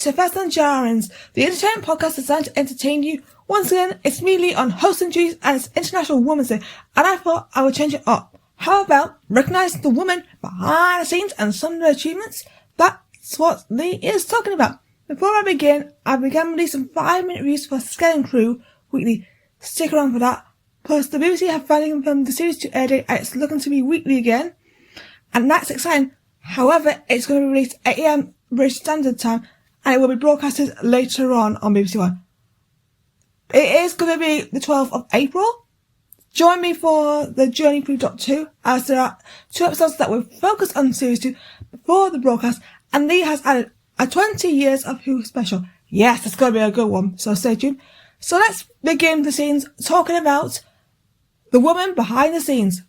to Fast and Jarrins, the entertainment podcast designed to entertain you. Once again, it's me, Lee, on hosting duties, and it's International Women's Day, and I thought I would change it up. How about recognizing the woman behind the scenes and some of the achievements? That's what Lee is talking about. Before I begin, I began releasing 5-minute reviews for Skeleton Crew weekly. Stick around for that. Plus, the BBC have finally confirmed the series to air date, and it's looking to be weekly again. And that's exciting. However, it's going to be released at 8 AM British Standard Time, and it will be broadcasted later on BBC One. It is going to be the 12th of April. Join me for the journey through Doctor 2, as there are 2 episodes that will focus on Series 2 before the broadcast, and Lee has added a 20 years of Who special. Yes, it's going to be a good one, so stay tuned. So let's begin the scenes talking about the woman behind the scenes.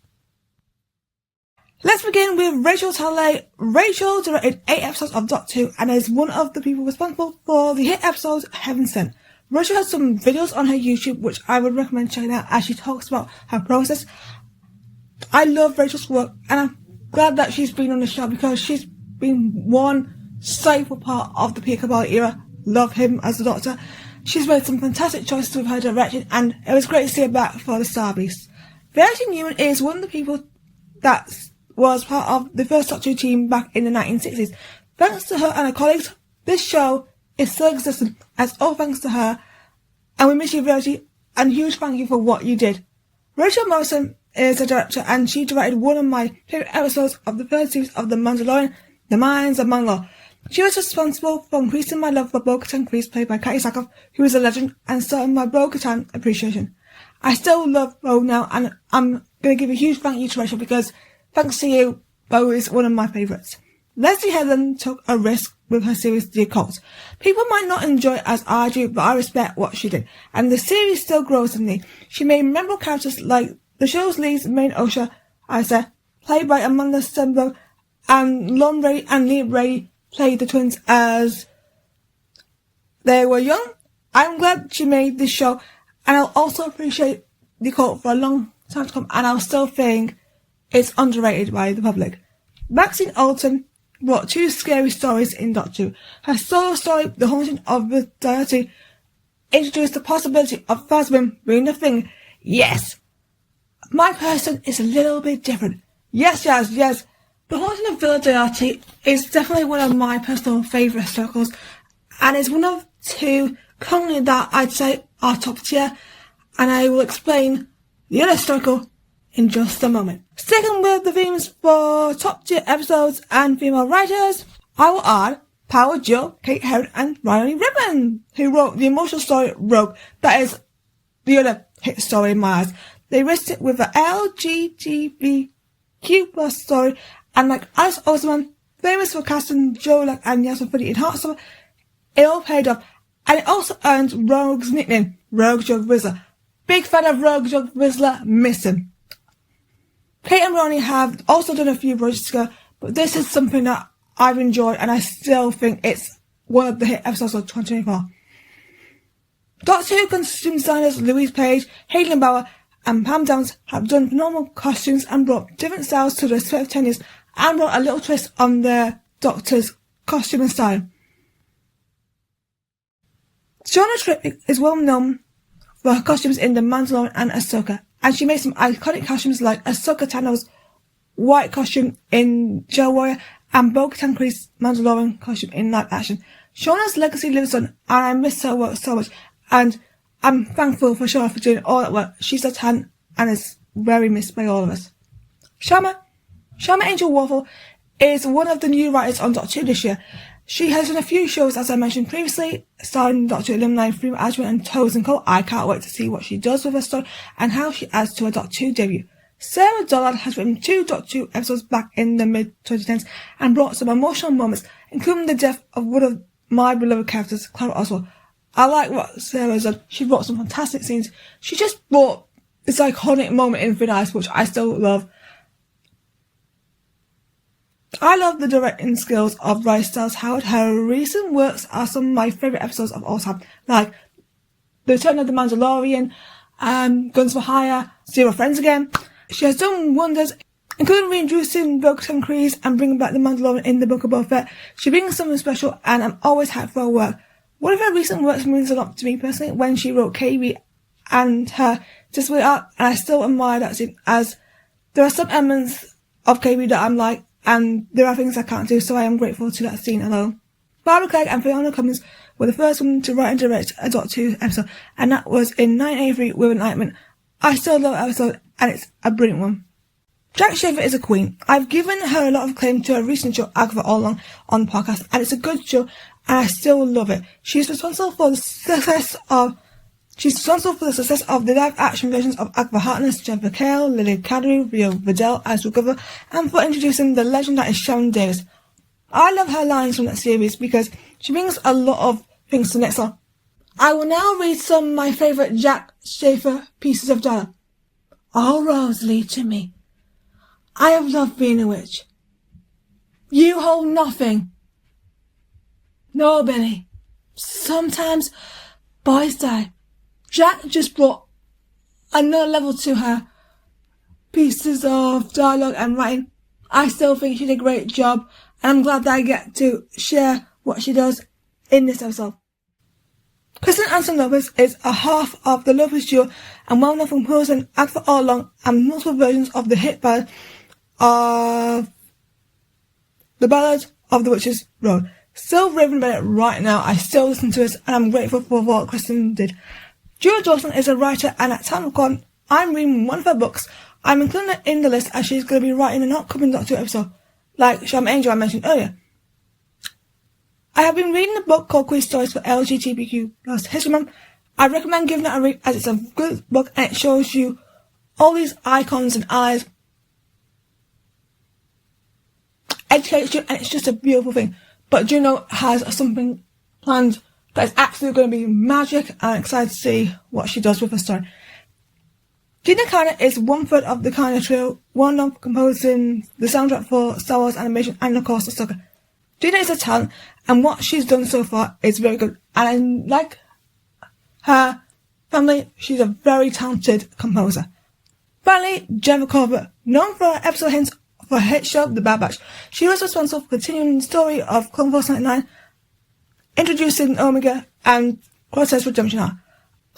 Let's begin with Rachel Talalay. Rachel directed 8 episodes of Doctor 2 and is one of the people responsible for the hit episode Heaven Sent. Rachel has some videos on her YouTube which I would recommend checking out as she talks about her process. I love Rachel's work and I'm glad that she's been on the show because she's been one staple part of the Peter Capaldi era. Love him as the Doctor. She's made some fantastic choices with her direction and it was great to see her back for the Star Beast. Verity Newman is one of the people that was part of the first Doctor Who team back in the 1960s. Thanks to her and her colleagues, this show is still existing, as all thanks to her, and we miss you, Verity, and huge thank you for what you did. Rachel Morrison is a director, and she directed one of my favourite episodes of the third series of The Mandalorian, The Mines of Mandalore. She was responsible for increasing my love for Bo-Katan Kryze, played by Katie Sackhoff, who is a legend, and starting my Bo-Katan appreciation. I still love Bo now, and I'm going to give a huge thank you to Rachel because thanks to you, Bo is one of my favourites. Leslie Headland took a risk with her series The Occult. People might not enjoy it as I do, but I respect what she did. And the series still grows in me. She made memorable characters like the show's lead's main Osha, Isa, played by Amanda Stenberg, and Lon Brady and Liam Brady played the twins as they were young. I'm glad she made this show, and I'll also appreciate The Occult for a long time to come, and I'll still think it's underrated by the public. Maxine Alton brought 2 scary stories in Doctor Who. Her solo story, The Haunting of the Deity, introduced the possibility of Phasmin being a thing. Yes! My person is a little bit different. Yes. The Haunting of Villa Diati is definitely one of my personal favourite circles, and is one of 2 currently that I'd say are top tier, and I will explain the other circle in just a moment. Sticking with the themes for top tier episodes and female writers, I will add Power Jill, Kate Herron and Riley Ribbon, who wrote the emotional story Rogue. That is the other hit story in my eyes. They risked it with the LGBTQ plus story, and like Alice Oseman, famous for casting Joe and Yasmin Footy in Heartstopper, it all paid off, and it also earned Rogue's nickname, Rogue Jug Whistler. Big fan of Rogue Jug Whistler, miss him. Kate and Ronnie have also done a few projects together, but this is something that I've enjoyed and I still think it's one of the hit episodes of 2024. Doctor Who costume designers Louise Page, Hayden Bauer and Pam Downs have done phenomenal costumes and brought different styles to the space of 10 years and brought a little twist on their Doctor's costume and style. Shauna Tripp is well known for her costumes in The Mandalorian and Ahsoka, and she made some iconic costumes like Ahsoka Tano's white costume in Joe Warrior and Bo-Katan Kryze's Mandalorian costume in live action. Shauna's legacy lives on, and I miss her work so much, and I'm thankful for Shauna for doing all that work. She's a talent and is very missed by all of us. Sharma Angel Waffle is one of the new writers on Doctor Who this year. She has done a few shows, as I mentioned previously, starring Doctor Who alumni Freema Agyeman and Toes and Co. I can't wait to see what she does with her story and how she adds to her Doctor Who debut. Sarah Dollard has written 2 Doctor Who episodes back in the mid-2010s and brought some emotional moments, including the death of one of my beloved characters, Clara Oswald. I like what Sarah's done. She brought some fantastic scenes. She just brought this iconic moment in Thin Ice, which I still love. I love the directing skills of Bryce Dallas Howard. Her recent works are some of my favourite episodes of all time, like The Return of the Mandalorian, Guns for Hire, Zero Friends Again. She has done wonders Including reintroducing Bo-Katan Kryze and bringing back the Mandalorian in the Book of Boba Fett. She brings something special, and I'm always hyped for her work. One of her recent works means a lot to me personally when she wrote KB and her disability arc, and I still admire that scene, as there are some elements of KB that I'm like, and there are things I can't do, so I am grateful to that scene alone. Barbara Craig and Fiona Cummins were the first women to write and direct a Doctor Who episode, and that was in 1983 with Enlightenment. I still love that episode, and it's a brilliant one. Jac Schaeffer is a queen. I've given her a lot of claim to her recent show, Agatha All Along, on the podcast, and it's a good show, and I still love it. She's responsible for the success of the live-action versions of Agatha Harkness, Jennifer Kale, Lily Cadbury, Rio Vidal as Recover, and for introducing the legend that is Sharon Davis. I love her lines from that series because she brings a lot of things to the next level. I will now read some of my favourite Jac Schaeffer pieces of dialogue. All roads lead to me. I have loved being a witch. You hold nothing. No, Billy. Sometimes boys die. Jac just brought another level to her pieces of dialogue and writing. I still think she did a great job, and I'm glad that I get to share what she does in this episode. Kristen Anson Lopez is a half of the Lopez duo and well-known for composing Agatha All Along and multiple versions of the hit ballad of The Ballad of the Witch's Road. Still raving about it right now. I still listen to it, and I'm grateful for what Kristen did. Juno Dawson is a writer, and at time of recording, I'm reading one of her books. I'm including it in the list as she's going to be writing an upcoming Doctor Who episode, like Shaman Angel I mentioned earlier. I have been reading a book called Queer Stories for LGBTQ+ History Month. I recommend giving it a read, as it's a good book and it shows you all these icons and eyes, educates you, and it's just a beautiful thing. But Juno has something planned that is absolutely going to be magic, and I'm excited to see what she does with her story. Gina Carano is one-third of the Carano trio, well-known for composing the soundtrack for Star Wars animation and, of course, the Ahsoka. Gina is a talent, and what she's done so far is very good. And like her family, she's a very talented composer. Finally, Jennifer Corbett, known for her episode hints for her hit show The Bad Batch. She was responsible for continuing the story of Clone Force 99, introducing Omega and Cortez Redemption Arc.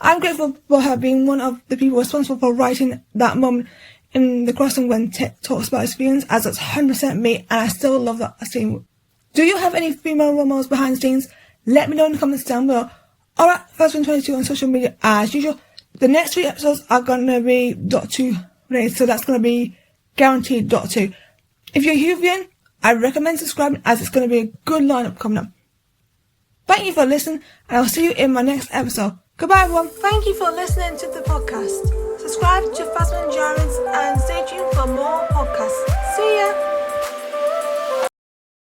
I'm grateful for her being one of the people responsible for writing that moment in the crossing when Tit talks about his feelings, as it's 100% me, and I still love that scene. Do you have any female role models behind the scenes? Let me know in the comments down below. Alright, First22 on social media as usual. The next 3 episodes are going to be Doctor 2 related, so that's going to be guaranteed Doctor 2. If you're a Whovian, I recommend subscribing, as it's going to be a good lineup coming up. Thank you for listening, and I'll see you in my next episode. Goodbye, everyone. Thank you for listening to the podcast. Subscribe to Phasma and Jar